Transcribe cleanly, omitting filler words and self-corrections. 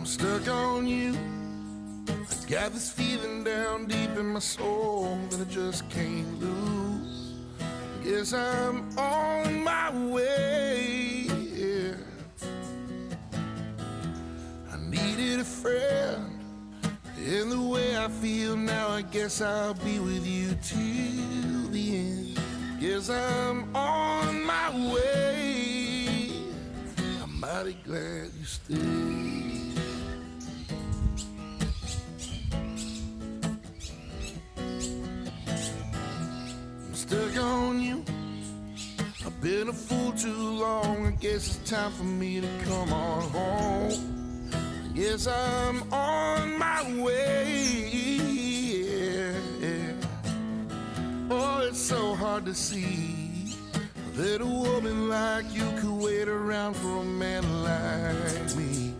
I'm stuck on you. I got this feeling down deep in my soul that I just can't lose. Guess I'm on my way. Yeah. I needed a friend. In the way I feel now, I guess I'll be with you till the end. Guess I'm on my way. I'm mighty glad you stayed. I'm stuck on you. I've been a fool too long. I guess it's time for me to come on home. Yes, I'm on my way. Yeah. Oh, it's so hard to see that a woman like you could wait around for a man like me.